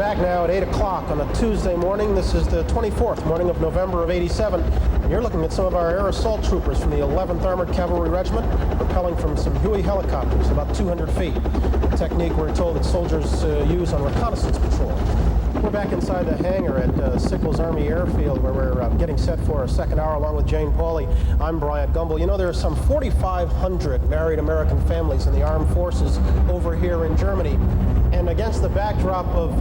back now at 8 o'clock on a Tuesday morning. This is the 24th morning of November of '87. And you're looking at some of our air assault troopers from the 11th Armored Cavalry Regiment rappelling from some Huey helicopters about 200 feet. A technique we're told that soldiers use on reconnaissance patrol. We're back inside the hangar at Sickles Army Airfield where we're getting set for a second hour along with Jane Pauley. I'm Bryant Gumbel. You know, there are some 4,500 married American families in the armed forces over here in Germany. And against the backdrop of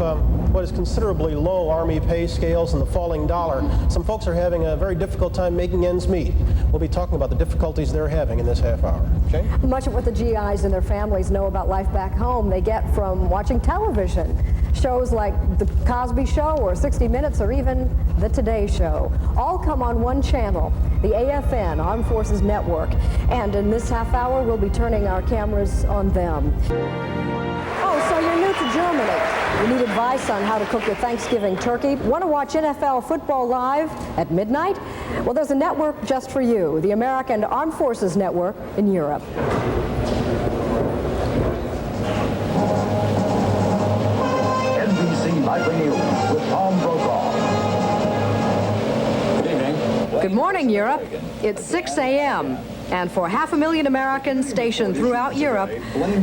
what is considerably low Army pay scales and the falling dollar, some folks are having a very difficult time making ends meet. We'll be talking about the difficulties they're having in this half hour. Jane? Much of what the GIs and their families know about life back home they get from watching television. Shows like The Cosby Show or 60 Minutes or even The Today Show. All come on one channel, the AFN, Armed Forces Network. And in this half hour, we'll be turning our cameras on them. Oh, so you're new to Germany. You need advice on how to cook your Thanksgiving turkey? Want to watch NFL football live at midnight? Well, there's a network just for you, the American Armed Forces Network in Europe. NBC Nightly News with Tom Brokaw. Good evening. Good morning, Europe. It's 6 a.m. And for 500,000 Americans stationed throughout Europe,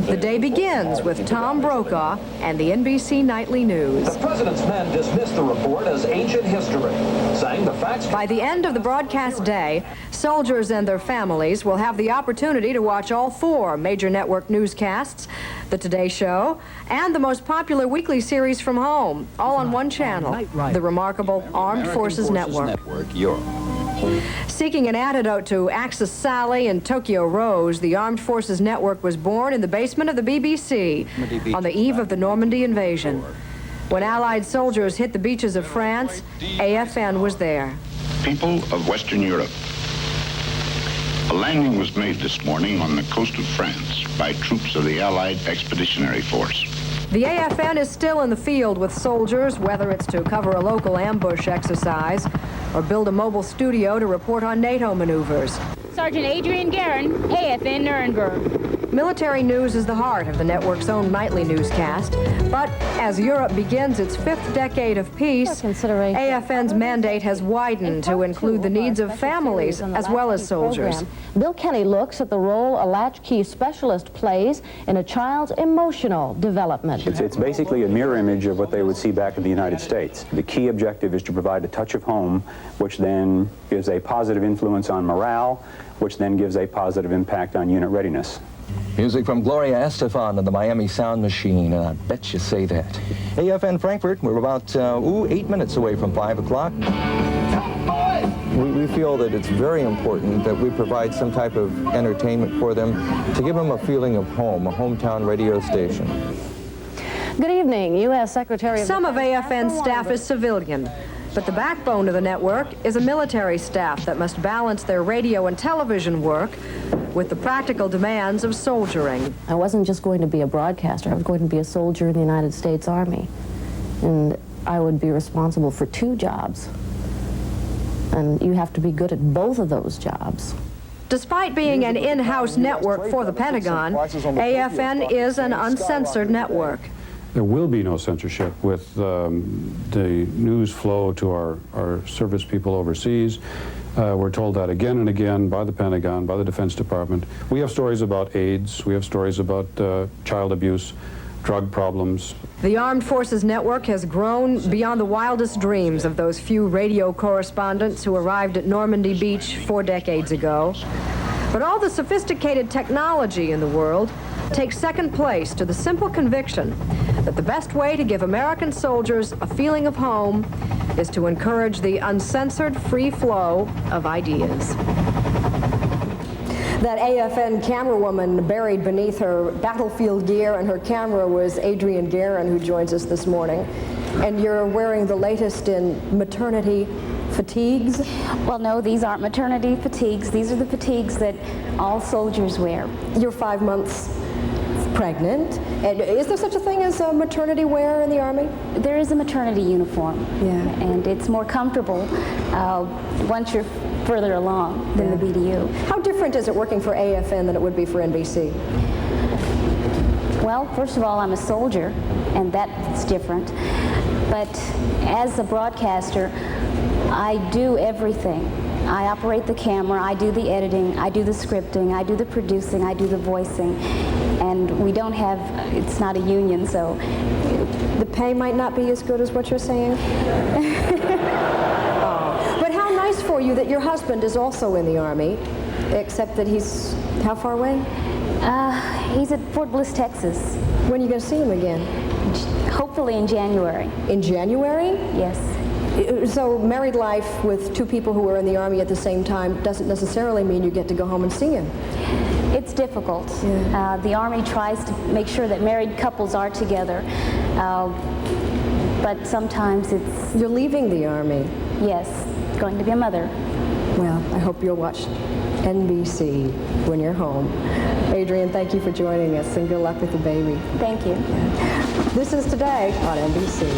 the day begins with Tom Brokaw and the NBC Nightly News. The president's men dismissed the report as ancient history, saying the facts... By the end of the broadcast day, soldiers and their families will have the opportunity to watch all 4 major network newscasts, The Today Show, and the most popular weekly series from home, all on one channel, the remarkable Armed Forces Network. Europe. Seeking an antidote to Axis Sally and Tokyo Rose, the Armed Forces Network was born in the basement of the BBC on the eve of the Normandy invasion. When Allied soldiers hit the beaches of France, AFN was there. People of Western Europe, a landing was made this morning on the coast of France by troops of the Allied Expeditionary Force. The AFN is still in the field with soldiers, whether it's to cover a local ambush exercise or build a mobile studio to report on NATO maneuvers. Sergeant Adrian Guerin, AFN Nuremberg. Military news is the heart of the network's own nightly newscast. But as Europe begins its 5th decade of peace, AFN's mandate has widened to include the needs of families as well as soldiers. Bill Kelly looks at the role a latchkey specialist plays in a child's emotional development. It's basically a mirror image of what they would see back in the United States. The key objective is to provide a touch of home, which then gives a positive influence on morale, which then gives a positive impact on unit readiness. Music from Gloria Estefan and the Miami Sound Machine, and I bet you say that. AFN Frankfurt, we're about 8 minutes away from 5 o'clock. We feel that it's very important that we provide some type of entertainment for them to give them a feeling of home, a hometown radio station. Good evening, U.S. Secretary of Some of AFN's staff is civilian, but the backbone of the network is a military staff that must balance their radio and television work with the practical demands of soldiering. I wasn't just going to be a broadcaster, I was going to be a soldier in the United States Army. And I would be responsible for 2 jobs. And you have to be good at both of those jobs. Despite being an in-house network for the Pentagon, AFN is an uncensored network. There will be no censorship with the news flow to our service people overseas. We're told that again and again by the Pentagon, by the Defense Department. We have stories about AIDS, we have stories about child abuse, drug problems. The Armed Forces Network has grown beyond the wildest dreams of those few radio correspondents who arrived at Normandy Beach 4 decades ago. But all the sophisticated technology in the world takes second place to the simple conviction that the best way to give American soldiers a feeling of home is to encourage the uncensored free flow of ideas. That AFN camerawoman buried beneath her battlefield gear and her camera was Adrian Guerin, who joins us this morning. And you're wearing the latest in maternity fatigues? Well, no, these aren't maternity fatigues. These are the fatigues that all soldiers wear. You're 5 months pregnant. And is there such a thing as a maternity wear in the Army? There is a maternity uniform. Yeah. And it's more comfortable once you're further along than the BDU. How different is it working for AFN than it would be for NBC? Well, first of all, I'm a soldier, and that's different. But as a broadcaster, I do everything. I operate the camera, I do the editing, I do the scripting, I do the producing, I do the voicing. And we don't have, it's not a union, so. The pay might not be as good as what you're saying? But how nice for you that your husband is also in the Army, except that he's how far away? He's at Fort Bliss, Texas. When are you going to see him again? Hopefully in January. In January? Yes. So married life with two people who are in the Army at the same time doesn't necessarily mean you get to go home and see him. It's difficult. Yeah. The Army tries to make sure that married couples are together, but sometimes it's... You're leaving the Army. Yes, going to be a mother. Well, I hope you'll watch NBC when you're home. Adrienne, thank you for joining us, and good luck with the baby. Thank you. This is Today on NBC.